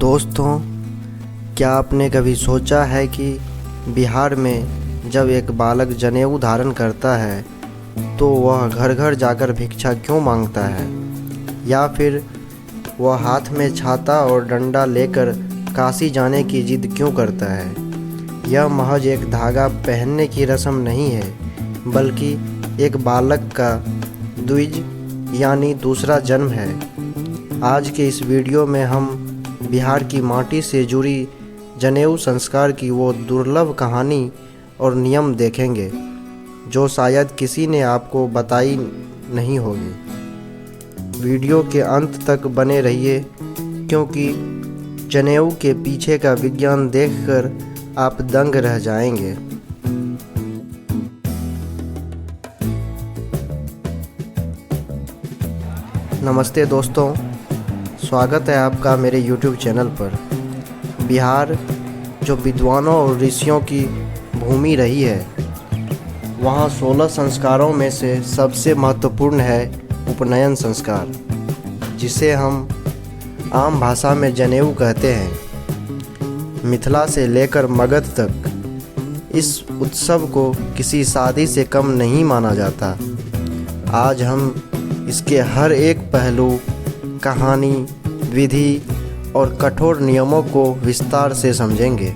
दोस्तों, क्या आपने कभी सोचा है कि बिहार में जब एक बालक जनेऊ धारण करता है तो वह घर घर जाकर भिक्षा क्यों मांगता है, या फिर वह हाथ में छाता और डंडा लेकर काशी जाने की जिद क्यों करता है। यह महज एक धागा पहनने की रस्म नहीं है, बल्कि एक बालक का द्विज यानी दूसरा जन्म है। आज के इस वीडियो में हम बिहार की माटी से जुड़ी जनेऊ संस्कार की वो दुर्लभ कहानी और नियम देखेंगे जो शायद किसी ने आपको बताई नहीं होगी। वीडियो के अंत तक बने रहिए, क्योंकि जनेऊ के पीछे का विज्ञान देखकर आप दंग रह जाएंगे। नमस्ते दोस्तों, स्वागत है आपका मेरे YouTube चैनल पर। बिहार जो विद्वानों और ऋषियों की भूमि रही है, वहाँ 16 संस्कारों में से सबसे महत्वपूर्ण है उपनयन संस्कार, जिसे हम आम भाषा में जनेऊ कहते हैं। मिथिला से लेकर मगध तक इस उत्सव को किसी शादी से कम नहीं माना जाता। आज हम इसके हर एक पहलू, कहानी, विधि और कठोर नियमों को विस्तार से समझेंगे।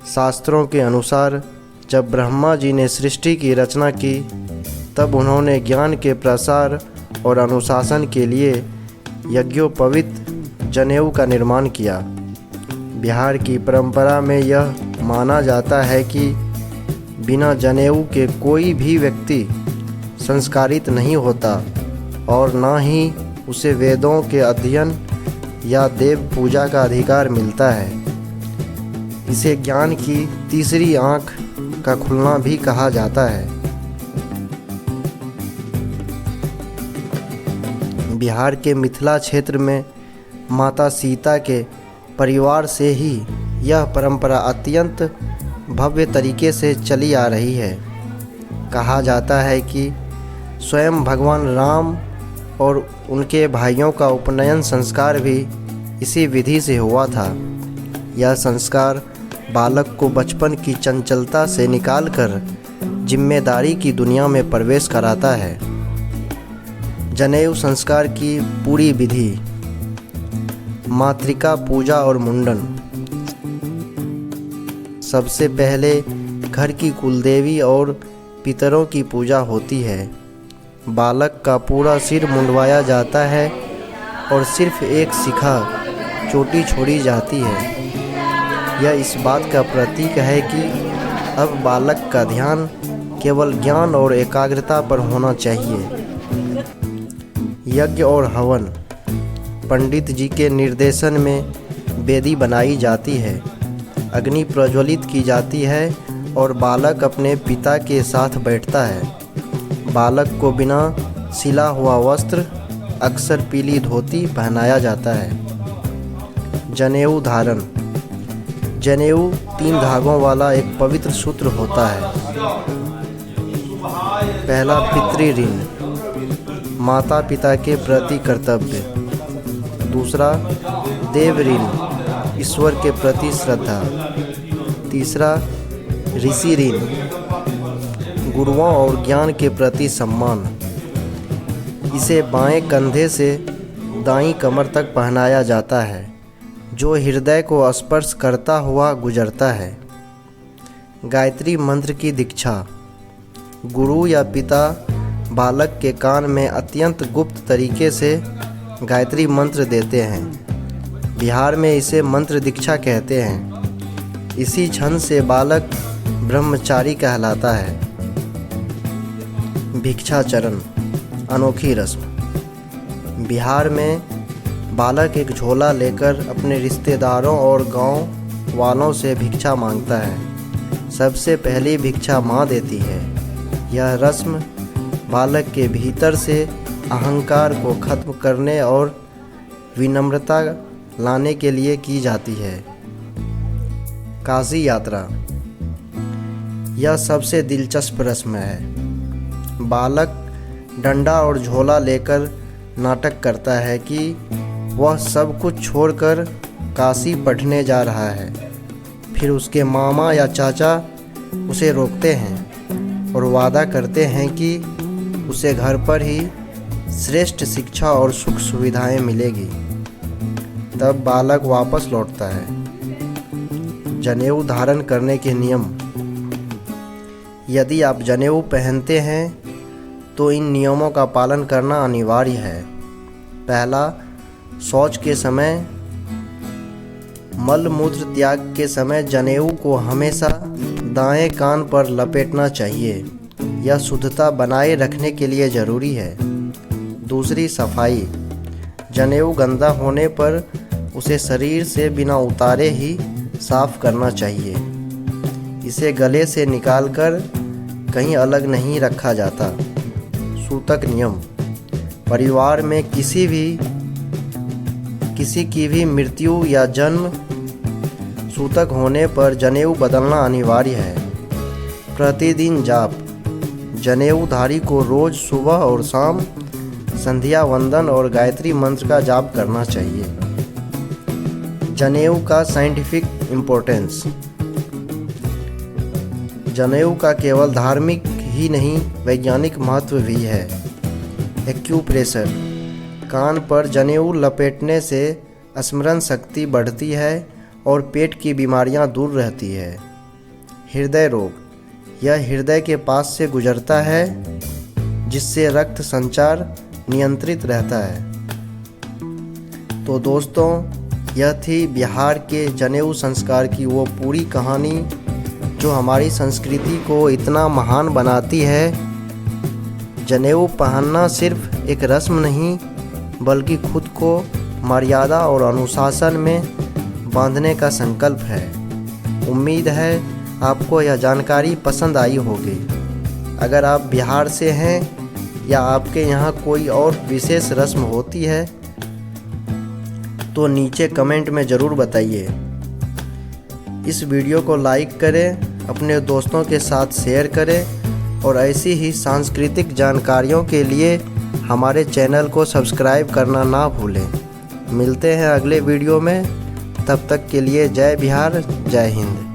शास्त्रों के अनुसार जब ब्रह्मा जी ने सृष्टि की रचना की, तब उन्होंने ज्ञान के प्रसार और अनुशासन के लिए यज्ञोपवीत जनेऊ का निर्माण किया। बिहार की परंपरा में यह माना जाता है कि बिना जनेऊ के कोई भी व्यक्ति संस्कारित नहीं होता और न ही उसे वेदों के अध्ययन या देव पूजा का अधिकार मिलता है। इसे ज्ञान की तीसरी आँख का खुलना भी कहा जाता है। बिहार के मिथिला क्षेत्र में माता सीता के परिवार से ही यह परंपरा अत्यंत भव्य तरीके से चली आ रही है। कहा जाता है कि स्वयं भगवान राम और उनके भाइयों का उपनयन संस्कार भी इसी विधि से हुआ था। यह संस्कार बालक को बचपन की चंचलता से निकालकर जिम्मेदारी की दुनिया में प्रवेश कराता है। जनेऊ संस्कार की पूरी विधि: मातृका पूजा और मुंडन। सबसे पहले घर की कुलदेवी और पितरों की पूजा होती है। बालक का पूरा सिर मुंडवाया जाता है और सिर्फ एक शिखा चोटी छोड़ी जाती है। यह इस बात का प्रतीक है कि अब बालक का ध्यान केवल ज्ञान और एकाग्रता पर होना चाहिए। यज्ञ और हवन: पंडित जी के निर्देशन में वेदी बनाई जाती है, अग्नि प्रज्वलित की जाती है और बालक अपने पिता के साथ बैठता है। बालक को बिना सिला हुआ वस्त्र, अक्सर पीली धोती पहनाया जाता है। जनेऊ धारण: जनेऊ 3 धागों वाला एक पवित्र सूत्र होता है। पहला पितृ ऋण, माता पिता के प्रति कर्तव्य। दूसरा देव ऋण, ईश्वर के प्रति श्रद्धा। तीसरा ऋषि ऋण, गुरुओं और ज्ञान के प्रति सम्मान। इसे बाएं कंधे से दाईं कमर तक पहनाया जाता है, जो हृदय को स्पर्श करता हुआ गुजरता है। गायत्री मंत्र की दीक्षा: गुरु या पिता बालक के कान में अत्यंत गुप्त तरीके से गायत्री मंत्र देते हैं। बिहार में इसे मंत्र दीक्षा कहते हैं। इसी क्षण से बालक ब्रह्मचारी कहलाता है। भिक्षाचरण, अनोखी रस्म। बिहार में बालक एक झोला लेकर अपने रिश्तेदारों और गांव वालों से भिक्षा मांगता है। सबसे पहली भिक्षा माँ देती है। यह रस्म बालक के भीतर से अहंकार को खत्म करने और विनम्रता लाने के लिए की जाती है। काशी यात्रा: यह सबसे दिलचस्प रस्म है। बालक डंडा और झोला लेकर नाटक करता है कि वह सब कुछ छोड़कर काशी पढ़ने जा रहा है। फिर उसके मामा या चाचा उसे रोकते हैं और वादा करते हैं कि उसे घर पर ही श्रेष्ठ शिक्षा और सुख सुविधाएं मिलेगी। तब बालक वापस लौटता है। जनेऊ धारण करने के नियम। यदि आप जनेऊ पहनते हैं तो इन नियमों का पालन करना अनिवार्य है। पहला, शौच के समय, मल मूत्र त्याग के समय जनेऊ को हमेशा दाएं कान पर लपेटना चाहिए। यह शुद्धता बनाए रखने के लिए ज़रूरी है। दूसरी, सफाई। जनेऊ गंदा होने पर उसे शरीर से बिना उतारे ही साफ करना चाहिए। इसे गले से निकालकर कहीं अलग नहीं रखा जाता। सूतक नियम। परिवार में किसी की भी मृत्यु या जन्म सूतक होने पर जनेऊ बदलना अनिवार्य है। प्रतिदिन जाप। जनेऊधारी को रोज सुबह और शाम संध्या वंदन और गायत्री मंत्र का जाप करना चाहिए। जनेऊ का साइंटिफिक इम्पोर्टेंस। जनेऊ का केवल धार्मिक ही नहीं वैज्ञानिक महत्व भी है। एक्यूप्रेशर। कान पर जनेऊ लपेटने से स्मरण शक्ति बढ़ती है और पेट की बीमारियां दूर रहती है। हृदय रोग। यह हृदय के पास से गुजरता है जिससे रक्त संचार नियंत्रित रहता है। तो दोस्तों, यह थी बिहार के जनेऊ संस्कार की वो पूरी कहानी जो हमारी संस्कृति को इतना महान बनाती है। जनेऊ पहनना सिर्फ एक रस्म नहीं बल्कि खुद को मर्यादा और अनुशासन में बांधने का संकल्प है। उम्मीद है आपको यह जानकारी पसंद आई होगी। अगर आप बिहार से हैं या आपके यहाँ कोई और विशेष रस्म होती है तो नीचे कमेंट में ज़रूर बताइए। इस वीडियो को लाइक करें, अपने दोस्तों के साथ शेयर करें और ऐसी ही सांस्कृतिक जानकारियों के लिए हमारे चैनल को सब्सक्राइब करना ना भूलें। मिलते हैं अगले वीडियो में। तब तक के लिए जय बिहार, जय हिंद।